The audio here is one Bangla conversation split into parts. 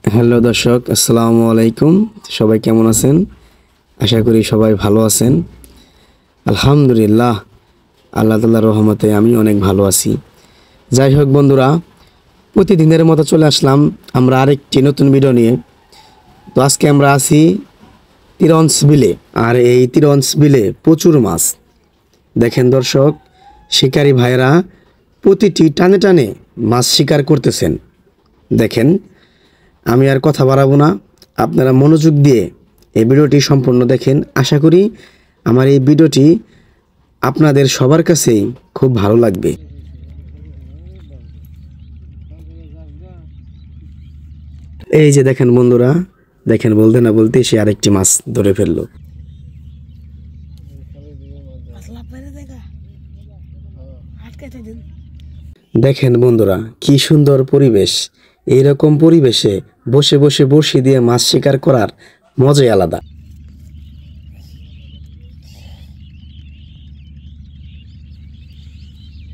হ্যালো দর্শক, আসসালামু আলাইকুম। সবাই কেমন আছেন? আশা করি সবাই ভালো আছেন। আলহামদুলিল্লাহ, আল্লাহ তাআলার রহমতে আমি অনেক ভালো আছি। যাই হোক বন্ধুরা, প্রতিদিনের মতো চলে আসলাম আমরা আরেকটি নতুন ভিডিও নিয়ে। তো আজকে আমরা আছি তিরঞ্চ বিলে, আর এই তিরঞ্চ বিলে প্রচুর মাছ। দেখেন দর্শক, শিকারী ভাইরা প্রতিটি টানে টানে মাছ শিকার করতেছেন। দেখেন, আমি আর কথা বাড়াবো না, আপনারা মনোযোগ দিয়ে এই ভিডিওটি সম্পূর্ণ দেখেন। আশা করি আমার এই ভিডিওটি আপনাদের সবার কাছেই খুব ভালো লাগবে। এই যে দেখেন বন্ধুরা, দেখেন বলতে না বলতে সে আরেকটি মাছ ধরে ফেললো। দেখেন বন্ধুরা, কি সুন্দর পরিবেশ। এইরকম পরিবেশে বসে বসে বড়শি দিয়ে মাছ শিকার করার মজাই আলাদা।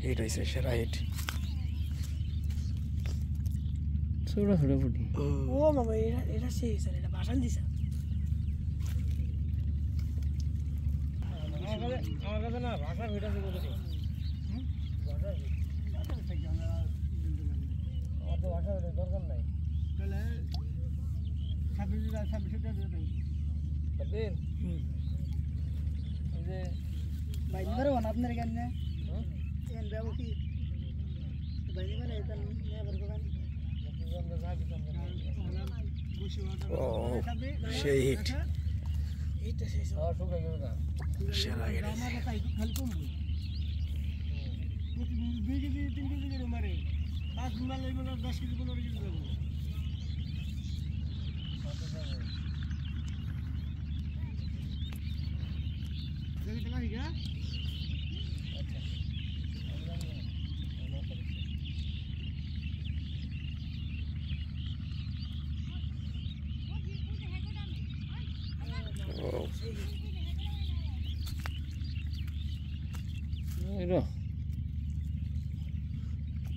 হিট হয়েছে, সেরা হিট। ছোট ছোট ফুটি ও বাবা, এটা সেই স্যার, এটা ভাষণ দিছে আমার কাছে না। ভাষা ভিডিও বলেছে অত ভাষা দরকার নাই। তাহলে 26 টাকা দিয়ে দেন। এই যে বাইরে বেরো না আপনার কেন এখান যাবো কি বাইরে বেরো এটা নিয়ে বের করবেন। ও সেই হিট, এইটা সেই সব শুকাই গেল না। সেরা হিট। আমার কথা খালি কম বল। 2 কেজি 3 কেজি করে মারে 5 মাল এই মানে 10 কেজি 15 কেজি যাবে। দেখি টাকা কি গা।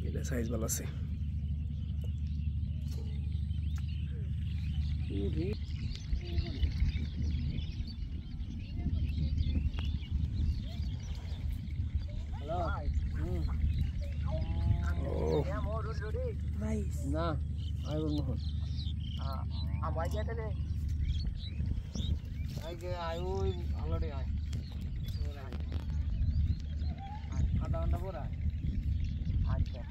এটা সাইজ ভালো আছে। নাইস না আই বল মোহন আমার যেতে আগে আই ওই অলরেডি আই আধা ঘন্টা পর আয়। আচ্ছা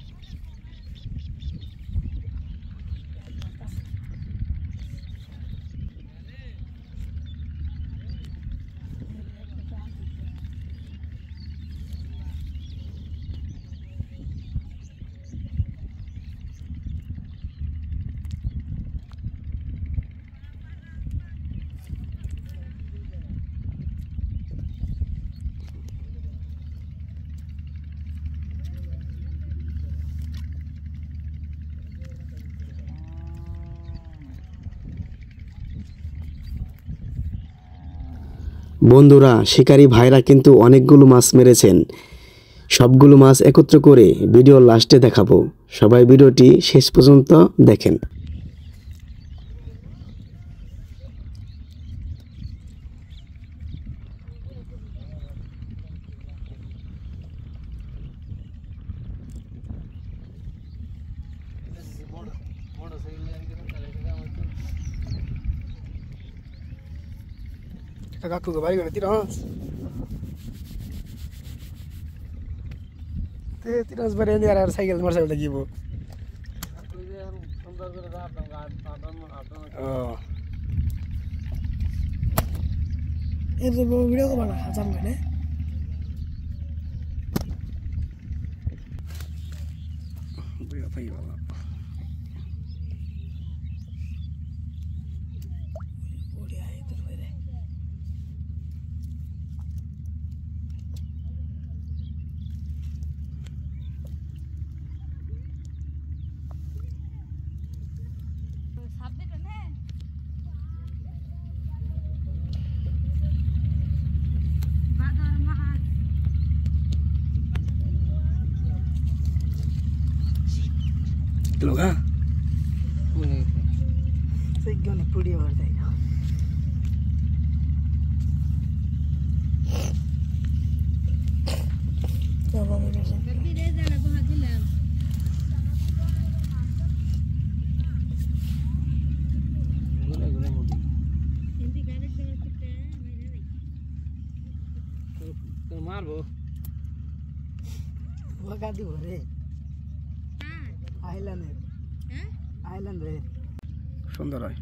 বন্ধুরা, শিকারী ভাইরা কিন্তু অনেকগুলো মাছ মেরেছেন। সবগুলো মাছ একত্র করে ভিডিও লাস্টে দেখাবো। সবাই ভিডিওটি শেষ পর্যন্ত দেখেন। কাকু ভাই গেল তিরঞ্চ তিরঞ্চ বারে নিয়ে আর সাইকেল মোটরসাইকেল গিয়েব। সুন্দর করে ও এর তো ভিডিও করবা না জাম গানে ভিডিও পাই ভালো। ওরে আয় তোর বাইরে লোকা মনে সেই অনেক পুড়িয়ে ভর যায় ঘুরে ঘুরে মুড়ি তোর মারবো বকা দিব রে আইল্যান্ডের আইল্যান্ডের সুন্দর হয়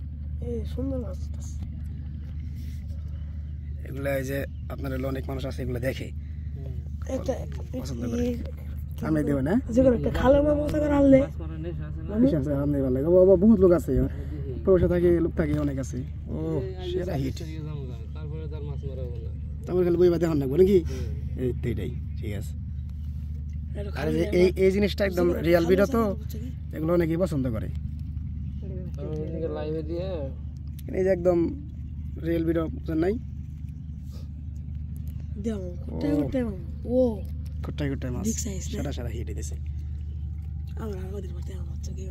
সুন্দর মাছ এগুলো এই যে আপনার হলো অনেক মানুষ আছে এগুলো দেখে পছন্দ করে আমি দেব না যেগুলো একটা খালের মতো করে আনলে মাছ মারার নেশা আছে না বেশি আছে আপনি ভালো লাগে বাবা বহুত লোক আছে পয়সা থাকে লোক থাকে অনেক আছে ও সেরা হিট তারপরে তার মাছ মারা হবো না তোমার খালি বইবা দেখুন লাগবো নাকি এই তো এটাই ঠিক আছে আর এই জিনিসটা একদম রিয়েল ভিডিও তো এগুলো অনেকেই পছন্দ করে আমি এদিকে লাইভে দিয়ে এই যে একদম রিয়েল ভিডিও নাই দেও ও কুট্টাই কুট্টাই মাছ Big size, না? সেরা সেরা হিট দিতেছে আমরা আমাদের মধ্যে আমার চোখে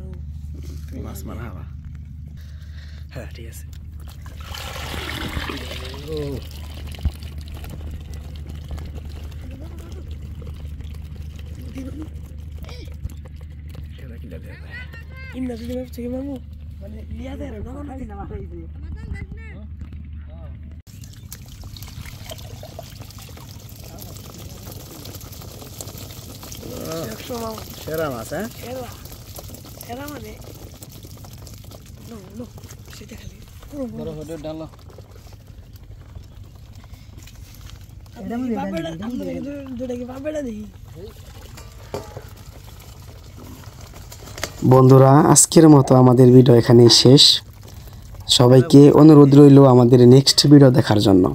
মাছ মারা হাওয়া হ্যাঁ ঠিক আছে সেরা কি লাগে ইন্না যদি ভাবছে কি মামু মানে লিয়া দেয় না না মারাইছে একশো মামু সেরা মাছ হ্যাঁ এরা এরা মানে নো নো সেটা খালি বড় হলে ডালো দুটা কি পাপড়া দেখি বন্ধুরা আজকের মতো আমাদের ভিডিও এখানেই শেষ সবাইকে অনুরোধ রইল আমাদের নেক্সট ভিডিও দেখার জন্য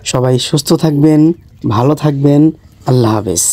সবাই সুস্থ থাকবেন ভালো থাকবেন আল্লাহ হাফেজ